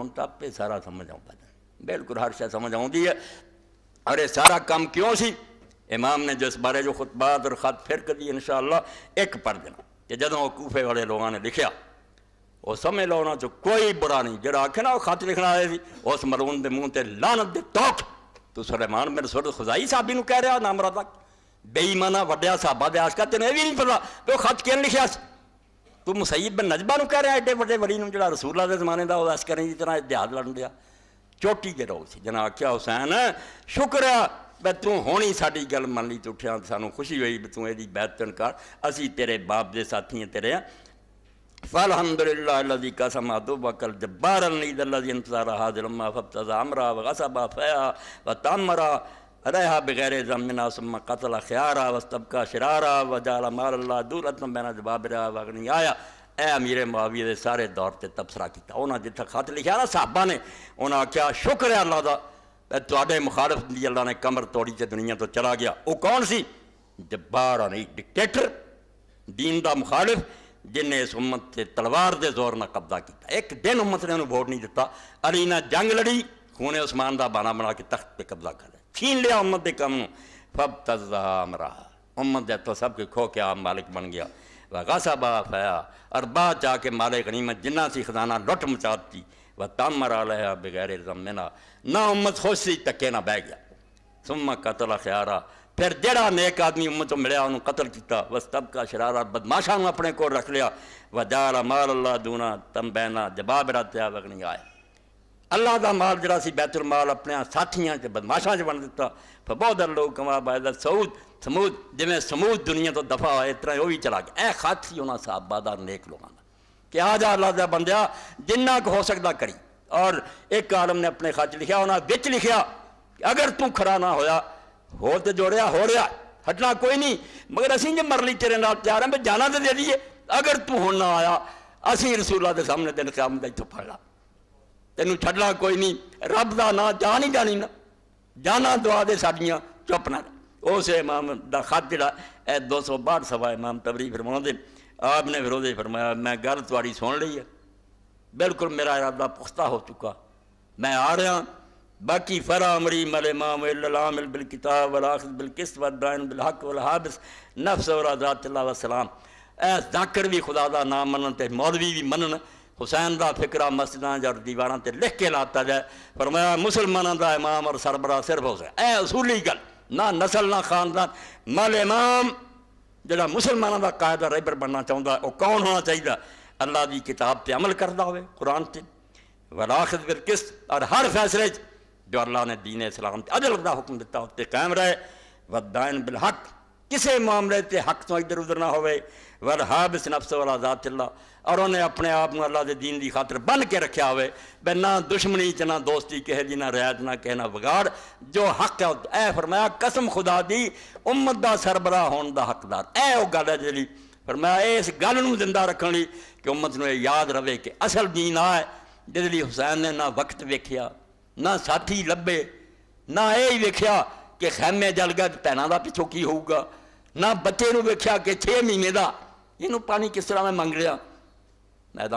ہون تو آپ پہ سارا سمجھ آؤں بالکل ہر شے سمجھ آؤں ہے۔ اور یہ سارا کام کیوں سی؟ امام نے جو اس بارے جو خطبات اور خط پھر کر دی انشاءاللہ ایک پڑھ دینا کہ جدوں وہ کوفے والے لوگوں نے لکھیا وہ سمجھ لو نا جو کوئی برا نہیں، جڑا آکھے نا وہ خط لکھنا آئے تھی اس مرون دے منہ تے لعنت دے توک تو سلیمان بن سورد خزائی صحابی نو کہہ رہا نام رہا بے ایمانہ وڈیا صحابہ دے عاشقہ تینوں یہ بھی نہیں پتا کہ وہ خط کیوں لکھیا سی؟ تو مسیب بن نجبہ نو کہہ رہا ایڈے وڈے ولی نو جڑا رسول اللہ دے زمانے دا وہ عسکری دی طرح دیہات لڑن دیا چوٹی کے روگ سی جنہاں آکھیا حسین شکر ہے بے تو ہونی ساڈی گل من لی تو اٹھیا سانو خوشی ہوئی بے تو ایدی بیعت انکار اسی تیرے باپ دے ساتھی ہیں تیرے ہیں فالحمدللہ الذی قسم عدوک الجبار العنید الذی انتصر هذه الامه فابتغى امرا وغصب فيها وتمر رہا بغیر ذمنا ثم قتل خيارا واستبقى شرارا وجعل مال الله دولة بین جبابرا واغنی آیا اے امیر معاویہ دے سارے دور تے تبصرہ کیتا انہاں جتھا خط لکھیا نا صحابہ نے انہاں کیا شکر ہے اللہ دا تواڈے مخالف دی اللہ نے کمر توڑی تے دنیا تو چلا گیا وہ کون سی؟ جبار نہیں ڈکٹیٹر دین دا مخالف جن نے اس امت سے تلوار دے زور نہ قبضہ کیتا ایک دن امت نے انہوں ووٹ نہیں دیتا علی نہ جنگ لڑی خون عثمان دا بانا بنا کے تخت پہ قبضہ کر لیا چھین لیا امت دے کم فابتغى امرها امت دے تو سب کے کھو کے آپ مالک بن گیا وغصب فيها اور بعد جا کے مال غنیمت جنہ سی خزانہ لٹ مچاتی وتمر علیہا بغیر ذمنا نہ امت خوش سی تکے نہ بہ گیا ثم قتل خيارا پھر جڑا نیک آدمی امت کو ملیا انہوں قتل کیتا واستبقى شرارا بدماشاں اپنے کو رکھ لیا وجعل مال اللہ دونا تم بینا جبابرا تیا وغنی آیا اللہ دا مال جڑا سی بیت المال اپنے ساتھیاں سے بدماشاں سے بن دیتا فبعد اللوگ کما بعد سمود جویں سمود دنیا تو دفع ہوئے اتنا وہ بھی چلا گیا اے خط سی انہاں صحابہ دا نیک لوگاں دا کہ آ جا اللہ دا بندیا جنہ کو ہو سکتا کری اور ایک عالم نے اپنے خط لکھیا انہاں وچ لکھیا کہ اگر تو کھڑا نہ ہویا ہو تو جو رہا ہو رہا ہٹنا کوئی نہیں مگر اسی جو مر لی تیرے نال تیار ہیں جانا تو دے دیئے اگر تو ہونا آیا اسی رسول اللہ دے سامنے دن قیامت دے تو پڑھا تینوں چھڑنا کوئی نہیں رب دا نا جانی جانی نا جانا دعا دے ساڑیاں چپنا اسے امام دا خط جڑا 262 صفحہ امام تبری فرماؤں دے آپ نے فروزے فرمایا میں گل تواڑی سن لی ہے بالکل میرا ارادہ پختہ ہو چکا میں آ رہا باقی فرا امری مل امام العامل بالکتاب والآخذ بالقسط والدائن بالحق والحابس نفس و ذات اللہ والسلام اے ذاکر بھی خدا دا نام منن تے مولوی بھی منن حسین دا فکرہ مسجداں اور دیواراں تے لکھ کے لاتا جائے فرمایا مسلمانوں دا امام اور سربراہ صرف ہو سکے اے اصولی گل نہ نسل نہ خاندان مل امام جڑا مسلمانوں دا قائد رہبر بننا چاہتا ہے وہ کون ہونا چاہیے؟ اللہ دی کتاب تے عمل کردا ہوئے قرآن تے والآخذ بالقسط اور ہر فیصلے جو اللہ نے دین اسلام تے عدل دا حکم دیتا ہوتے قائم رہے والدائن بالحق کسے معاملے تے حق تو ادھر ادھر نہ ہوئے والحابس نفس والا ذات اللہ اور انہیں اپنے آپ کو اللہ دے دین دی خاطر بن کے رکھیا ہوئے بے نہ دشمنی چ نہ دوستی کہے دی نہ رعایت نہ کہنا بگاڑ جو حق ہے اے فرمایا قسم خدا دی امت دا سربراہ ہون دا حقدار اے او گل ہے جلی فرمایا اس گل نو زندہ رکھن لئی کہ امت نو یاد رہے کہ اصل دین آ ہے جس لئی حسین نے نہ وقت ویکھیا نہ ساتھی لبے نہ یہ ویکھیا کہ خیمے جل گیا پینا دا پچھو کی ہوگا نہ بچے نو ویکھیا کہ 6 مہینے دا یہ پانی کس طرح میں منگ رہا میدان